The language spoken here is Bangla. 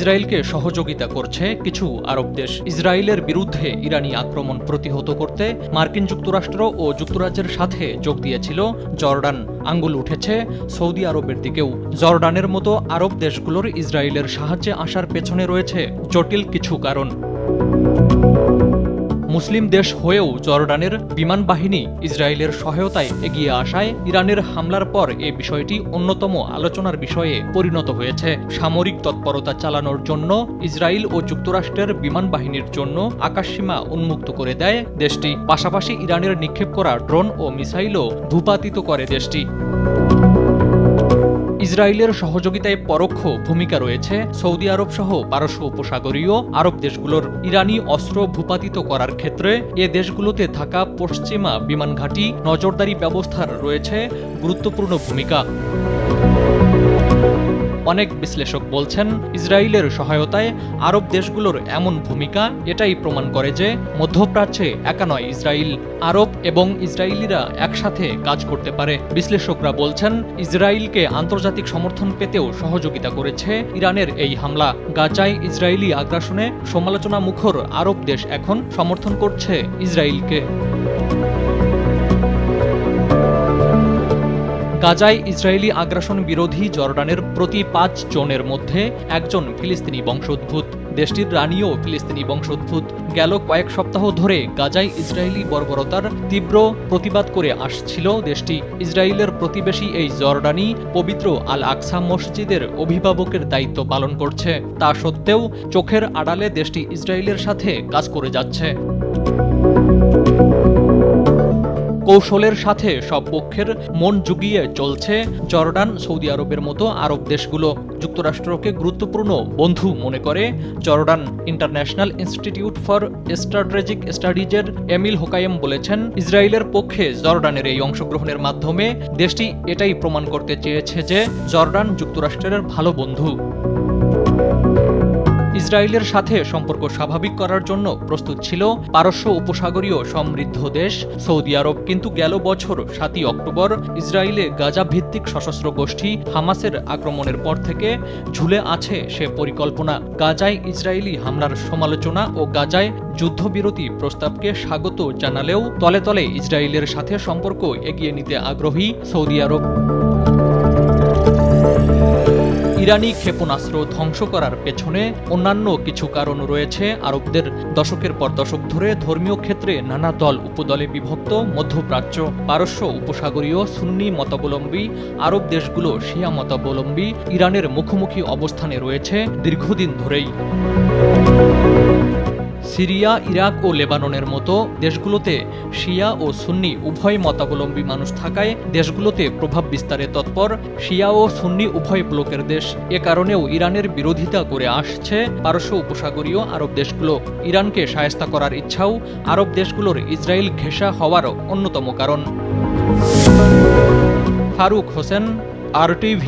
ইসরায়েলকে সহযোগিতা করছে কিছু আরব দেশ। ইসরায়েলের বিরুদ্ধে ইরানি আক্রমণ প্রতিহত করতে মার্কিন যুক্তরাষ্ট্র ও যুক্তরাজ্যের সাথে যোগ দিয়েছিল জর্ডান। আঙ্গুল উঠেছে সৌদি আরবের দিকেও। জর্ডানের মতো আরব দেশগুলোর ইসরায়েলের সাহায্যে আসার পেছনে রয়েছে জটিল কিছু কারণ। মুসলিম দেশ হয়েও জর্ডানের বিমান বাহিনী ইসরায়েলের সহায়তায় এগিয়ে আসায় ইরানের হামলার পর এ বিষয়টি অন্যতম আলোচনার বিষয়ে পরিণত হয়েছে। সামরিক তৎপরতা চালানোর জন্য ইসরায়েল ও যুক্তরাষ্ট্রের বিমান বাহিনীর জন্য আকাশসীমা উন্মুক্ত করে দেয় দেশটি। পাশাপাশি ইরানের নিক্ষেপ করা ড্রোন ও মিসাইলও ভূপাতিত করে দেশটি। ইসরায়েলের সহযোগিতায় পরোক্ষ ভূমিকা রয়েছে সৌদি আরব সহ পারস্য উপসাগরীয় আরব দেশগুলোর। ইরানি অস্ত্র ভূপাতিত করার ক্ষেত্রে এ দেশগুলোতে থাকা পশ্চিমা বিমান ঘাঁটি নজরদারি ব্যবস্থার রয়েছে গুরুত্বপূর্ণ ভূমিকা। অনেক বিশ্লেষক বলছেন, ইসরায়েলের সহায়তায় আরব দেশগুলোর এমন ভূমিকা এটাই প্রমাণ করে যে মধ্যপ্রাচ্যে একা নয় ইসরায়েল, আরব এবং ইসরায়েলিরা একসাথে কাজ করতে পারে। বিশ্লেষকরা বলছেন, ইসরায়েলকে আন্তর্জাতিক সমর্থন পেতেও সহযোগিতা করেছে ইরানের এই হামলা। গাজায় ইসরায়েলি আগ্রাসনে সমালোচনা মুখর আরব দেশ এখন সমর্থন করছে ইসরায়েলকে। গাজায় ইসরায়েলি আগ্রাসন বিরোধী জর্ডানের প্রতি ৫ জনের মধ্যে একজন ফিলিস্তিনি বংশোদ্ভূত। দেশটির রানীও ফিলিস্তিনি বংশোদ্ভূত। গেল কয়েক সপ্তাহ ধরে গাজায় ইসরায়েলি বর্বরতার তীব্র প্রতিবাদ করে আসছিল দেশটি। ইসরায়েলের প্রতিবেশী এই জর্ডানি পবিত্র আল আকসা মসজিদের অভিভাবকের দায়িত্ব পালন করছে। তা সত্ত্বেও চোখের আড়ালে দেশটি ইসরায়েলের সাথে কাজ করে যাচ্ছে। কৌশলের সাথে সব পক্ষের মন জুগিয়ে চলছে জর্ডান, সৌদি আরবের মতো আরব দেশগুলো। যুক্তরাষ্ট্রকে গুরুত্বপূর্ণ বন্ধু মনে করে Jordan. International institute for strategic স্টাডিজের এমিল হোকায়েম বলেছেন, ইসরায়েলের পক্ষে জর্ডানের এই অংশগ্রহণের মাধ্যমে দেশটি এটাই প্রমাণ করতে চেয়েছে যে জর্ডান যুক্তরাষ্ট্রের ভালো বন্ধু। ইসরায়েলের সাথে সম্পর্ক স্বাভাবিক করার জন্য প্রস্তুত ছিল পারস্য উপসাগরীয় সমৃদ্ধ দেশ সৌদি আরব। কিন্তু গেল বছর ৭ই অক্টোবর ইসরায়েলে গাজা ভিত্তিক সশস্ত্র গোষ্ঠী হামাসের আক্রমণের পর থেকে ঝুলে আছে সে পরিকল্পনা। গাজায় ইসরায়েলি হামলার সমালোচনা ও গাজায় যুদ্ধবিরতি প্রস্তাবকে স্বাগত জানালেও তলে তলে ইসরায়েলের সাথে সম্পর্ক এগিয়ে নিতে আগ্রহী সৌদি আরব। ইরানি ক্ষেপণাস্ত্র ধ্বংস করার পেছনে অন্যান্য কিছু কারণ রয়েছে আরবদের। দশকের পর দশক ধরে ধর্মীয় ক্ষেত্রে নানা দল উপদলে বিভক্ত মধ্যপ্রাচ্য। পারস্য উপসাগরীয় সুন্নি মতাবলম্বী আরব দেশগুলো শিয়া মতাবলম্বী ইরানের মুখোমুখি অবস্থানে রয়েছে দীর্ঘদিন ধরেই। সিরিয়া, ইরাক ও লেবাননের মতো দেশগুলোতে শিয়া ও সুন্নি উভয় মতাবলম্বী মানুষ থাকায় দেশগুলোতে প্রভাব বিস্তারে তৎপর শিয়া ও সুন্নি উভয় ব্লকের দেশ। এ কারণেও ইরানের বিরোধিতা করে আসছে পারস্য উপসাগরীয় আরব দেশগুলো। ইরানকে শায়েস্তা করার ইচ্ছাও আরব দেশগুলোর ইসরায়েল ঘেঁষা হওয়ার অন্যতম কারণ। ফারুক হোসেন, RTV।